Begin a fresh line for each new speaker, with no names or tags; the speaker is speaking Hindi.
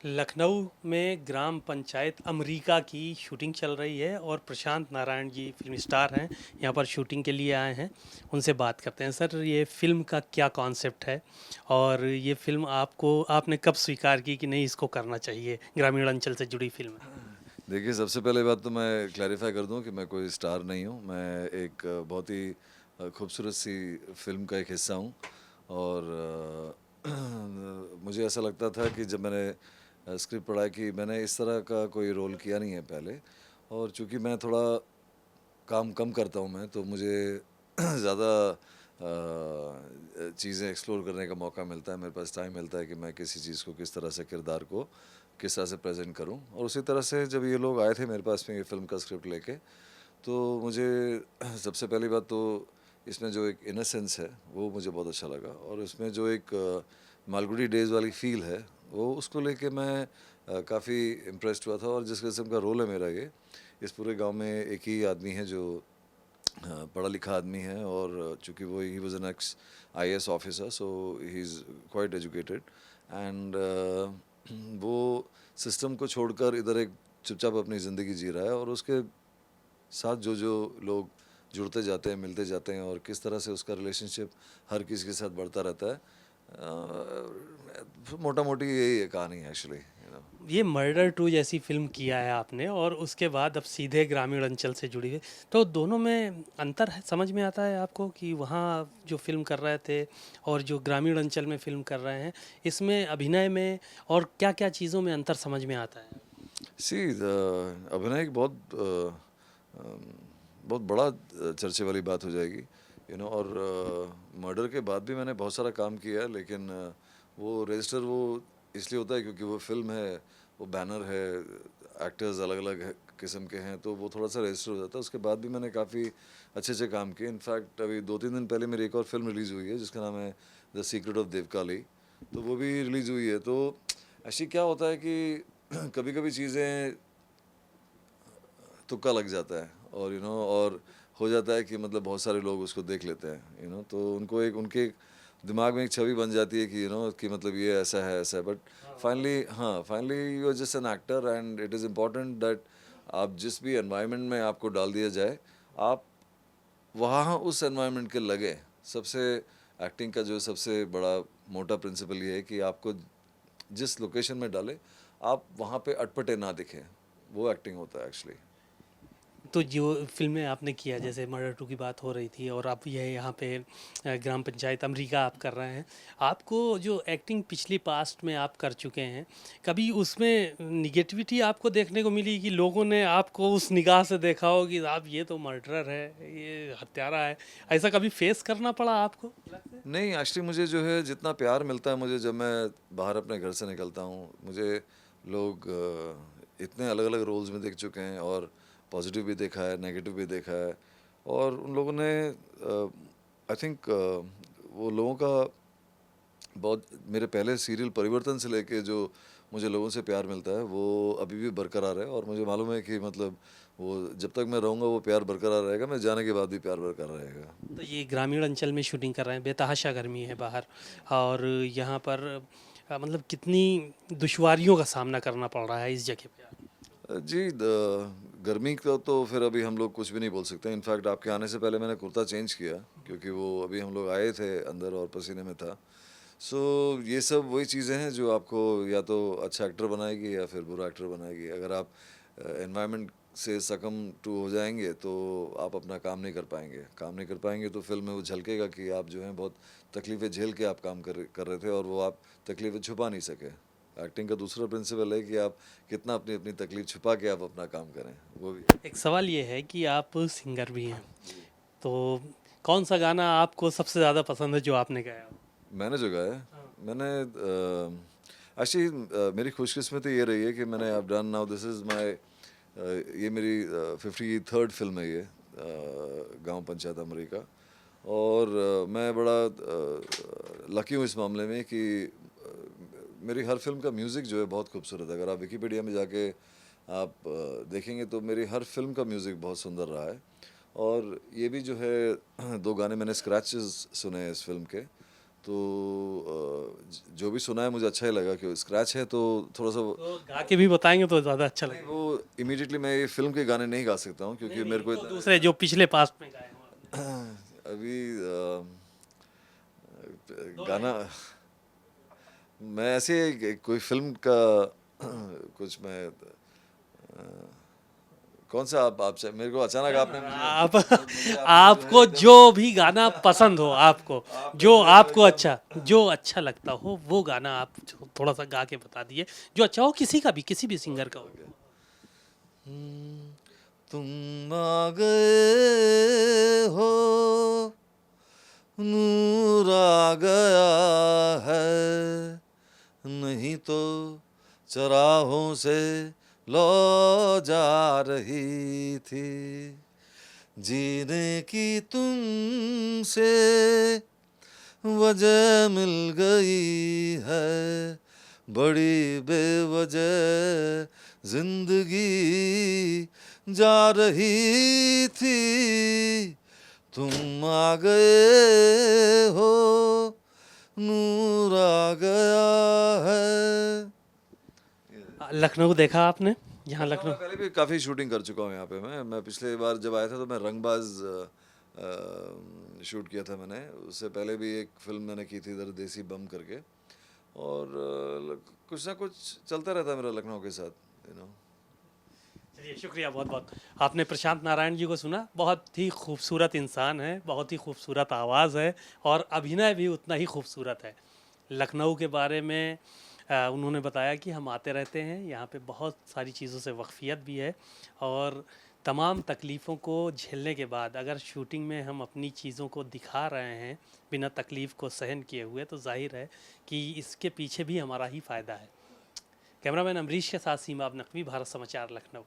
लखनऊ में ग्राम पंचायत अमरीका की शूटिंग चल रही है और प्रशांत नारायण जी फिल्म स्टार हैं, यहाँ पर शूटिंग के लिए आए हैं। उनसे बात करते हैं। सर, ये फ़िल्म का क्या कॉन्सेप्ट है और ये फ़िल्म आपने कब स्वीकार की कि नहीं, इसको करना चाहिए, ग्रामीण अंचल से जुड़ी फ़िल्म है?
देखिए, सबसे पहले बात तो मैं क्लैरिफ़ाई कर दूँ कि मैं कोई स्टार नहीं हूँ। मैं एक बहुत ही खूबसूरत सी फ़िल्म का एक हिस्सा हूँ और मुझे ऐसा लगता था कि जब मैंने स्क्रिप्ट पढ़ा कि मैंने इस तरह का कोई रोल किया नहीं है पहले, और चूँकि मैं थोड़ा काम कम करता हूँ मैं, तो मुझे ज़्यादा चीज़ें एक्सप्लोर करने का मौका मिलता है, मेरे पास टाइम मिलता है कि मैं किसी चीज़ को किस तरह से, किरदार को किस तरह से प्रेज़ेंट करूँ। और उसी तरह से जब ये लोग आए थे मेरे पास में ये फ़िल्म का स्क्रिप्ट लेके, तो मुझे सबसे पहली बात तो इसमें जो एक इनोसेंस है वो मुझे बहुत अच्छा लगा, और इसमें जो एक मालगुडी डेज़ वाली फ़ील है वो उसको लेके मैं काफ़ी इम्प्रेस्ड हुआ था। और जिस किस्म का रोल है मेरा ये, इस पूरे गांव में एक ही आदमी है जो पढ़ा लिखा आदमी है, और चूंकि वो he was an x IAS officer, so he is quite educated and वो सिस्टम को छोड़कर इधर एक चुपचाप अपनी ज़िंदगी जी रहा है, और उसके साथ जो जो लोग जुड़ते जाते हैं, मिलते जाते हैं, और किस तरह से उसका रिलेशनशिप हर किसी के साथ बढ़ता रहता है। मोटा मोटी यही है कहानी एक्चुअली।
ये मर्डर टू जैसी फ़िल्म किया है आपने और उसके बाद अब सीधे ग्रामीण अंचल से जुड़ी है, तो दोनों में अंतर है, समझ में आता है आपको कि वहाँ जो फ़िल्म कर रहे थे और जो ग्रामीण अंचल में फ़िल्म कर रहे हैं, इसमें अभिनय में और क्या-क्या चीज़ों में अंतर समझ में आता है?
सी अभिनय एक बहुत बड़ा चर्चे वाली बात हो जाएगी, और मर्डर के बाद भी मैंने बहुत सारा काम किया है, लेकिन वो रजिस्टर वो इसलिए होता है क्योंकि वो फिल्म है, वो बैनर है, एक्टर्स अलग अलग किस्म के हैं, तो वो थोड़ा सा रजिस्टर हो जाता है। उसके बाद भी मैंने काफ़ी अच्छे अच्छे काम किए। इनफैक्ट अभी 2-3 दिन पहले मेरी एक और फिल्म रिलीज़ हुई है जिसका नाम है द सीक्रेट ऑफ देवकाली, तो वो भी रिलीज़ हुई है। तो ऐसी क्या होता है कि कभी कभी चीज़ें तुक्का लग जाता है, और और हो जाता है कि मतलब बहुत सारे लोग उसको देख लेते हैं, तो उनको एक उनके दिमाग में एक छवि बन जाती है कि कि मतलब ये ऐसा है, but finally you are just an actor, and it is important that आप जिस भी एनवायरनमेंट में आपको डाल दिया जाए, आप वहाँ उस एनवायरनमेंट के लगे। सबसे एक्टिंग का जो सबसे बड़ा मोटा प्रिंसिपल ये है कि आपको जिस लोकेशन में डाले, आप वहाँ पे अटपटे ना दिखें, वो एक्टिंग होता है एक्चुअली।
तो जो फ़िल्में आपने किया, जैसे मर्डर टू की बात हो रही थी और आप ये यहाँ पे ग्राम पंचायत अमरीका आप कर रहे हैं, आपको जो एक्टिंग पिछली पास्ट में आप कर चुके हैं, कभी उसमें निगेटिविटी आपको देखने को मिली कि लोगों ने आपको उस निगाह से देखा हो कि आप ये तो मर्डरर है, ये हत्यारा है, ऐसा कभी फेस करना पड़ा आपको?
नहीं, एक्चुअली मुझे जो है जितना प्यार मिलता है मुझे, जब मैं बाहर अपने घर से निकलता हूँ, मुझे लोग इतने अलग अलग रोल्स में देख चुके हैं, और पॉजिटिव भी देखा है, नेगेटिव भी देखा है, और उन लोगों ने आई थिंक वो लोगों का बहुत, मेरे पहले सीरियल परिवर्तन से लेके जो मुझे लोगों से प्यार मिलता है वो अभी भी बरकरार है, और मुझे मालूम है कि मतलब वो जब तक मैं रहूँगा वो प्यार बरकरार रहेगा, मैं जाने के बाद भी प्यार बरकरार रहेगा।
तो ये ग्रामीण अंचल में शूटिंग कर रहे हैं, बेतहाशा गर्मी है बाहर और यहाँ पर मतलब कितनी दुश्वारियों का सामना करना पड़ रहा है इस जगह पे?
जी, गर्मी का तो फिर अभी हम लोग कुछ भी नहीं बोल सकते। इनफैक्ट आपके आने से पहले मैंने कुर्ता चेंज किया, क्योंकि वो अभी हम लोग आए थे अंदर और पसीने में था। सो ये सब वही चीज़ें हैं जो आपको या तो अच्छा एक्टर बनाएगी या फिर बुरा एक्टर बनाएगी। अगर आप एनवायरनमेंट से सकम टू हो जाएंगे तो आप अपना काम नहीं कर पाएंगे, तो फिल्म में वो झलकेगा कि आप जो हैं बहुत तकलीफ़ें झेल के आप काम कर रहे थे, और वो आप तकलीफ़ें छुपा नहीं सके। एक्टिंग का दूसरा प्रिंसिपल है कि आप कितना अपनी अपनी तकलीफ छुपा के आप अपना काम करें, वो भी।
एक सवाल ये है कि आप सिंगर भी हैं, तो कौन सा गाना आपको सबसे ज़्यादा पसंद है जो आपने गाया हो?
मैंने जो गाया है,
हाँ।
मैंने एक्चुअली मेरी खुशकिस्मती ये रही है कि मैंने अब done now, this is my, ये मेरी 53rd फिल्म है ये, गांव पंचायत अमरीका। और मैं बड़ा लकी हूँ इस मामले में कि मेरी हर फिल्म का म्यूज़िक जो है बहुत खूबसूरत है। अगर आप विकीपीडिया में जाके आप देखेंगे तो मेरी हर फिल्म का म्यूज़िक बहुत सुंदर रहा है। और ये भी जो है 2 गाने मैंने स्क्रैचेस सुने हैं इस फिल्म के, तो जो भी सुना है मुझे अच्छा ही लगा कि स्क्रैच है तो थोड़ा सा
तो गा के भी बताएंगे तो ज़्यादा अच्छा
नहीं,
लगेगा।
वो इमीडिएटली मैं ये फिल्म के गाने नहीं गा सकता हूँ क्योंकि मेरे को
तो
इतना
दूसरे जो पिछले पास्ट में गाए हो आपने,
अभी
दो
गाना
लाइन।
मैं ऐसे कोई फिल्म का कुछ मैं कौन सा आप मेरे को अचानक आपने मुझे
आप
मुझे आपने जो है
आपको
एकदम
जो भी गाना पसंद हो, आपको
आपने
जो
मुझे तो
आपको
एकदम
अच्छा, जो अच्छा लगता हो वो गाना आप थोड़ा सा गा के बता दिए, जो अच्छा हो, किसी का भी, किसी भी सिंगर का हो।
तुम आ गए हो, नूर आ गया है, नहीं तो चराहों से लो जा रही थी, जीने की तुमसे वजह मिल गई है, बड़ी बेवजह जिंदगी जा रही थी, तुम आ गए हो, नूर आ गया है।
लखनऊ देखा आपने? यहाँ
लखनऊ
लखनऊ
में पहले भी काफ़ी शूटिंग कर चुका हूँ यहाँ पे। मैं पिछले बार जब आया था तो मैं रंगबाज शूट किया था मैंने। उससे पहले भी एक फिल्म मैंने की थी इधर देसी बम करके। और कुछ ना कुछ चलता रहता है मेरा लखनऊ के साथ, यू नो।
चलिए, शुक्रिया बहुत बहुत। आपने प्रशांत नारायण जी को सुना, बहुत ही खूबसूरत इंसान है, बहुत ही खूबसूरत आवाज़ है और अभिनय भी उतना ही खूबसूरत है। लखनऊ के बारे में उन्होंने बताया कि हम आते रहते हैं, यहाँ पे बहुत सारी चीज़ों से वाक़फ़ियत भी है और तमाम तकलीफ़ों को झेलने के बाद अगर शूटिंग में हम अपनी चीज़ों को दिखा रहे हैं बिना तकलीफ़ को सहन किए हुए, तो ज़ाहिर है कि इसके पीछे भी हमारा ही फ़ायदा है। कैमरामैन अमरीश के साथ सीमा अब नकवी, भारत समाचार, लखनऊ।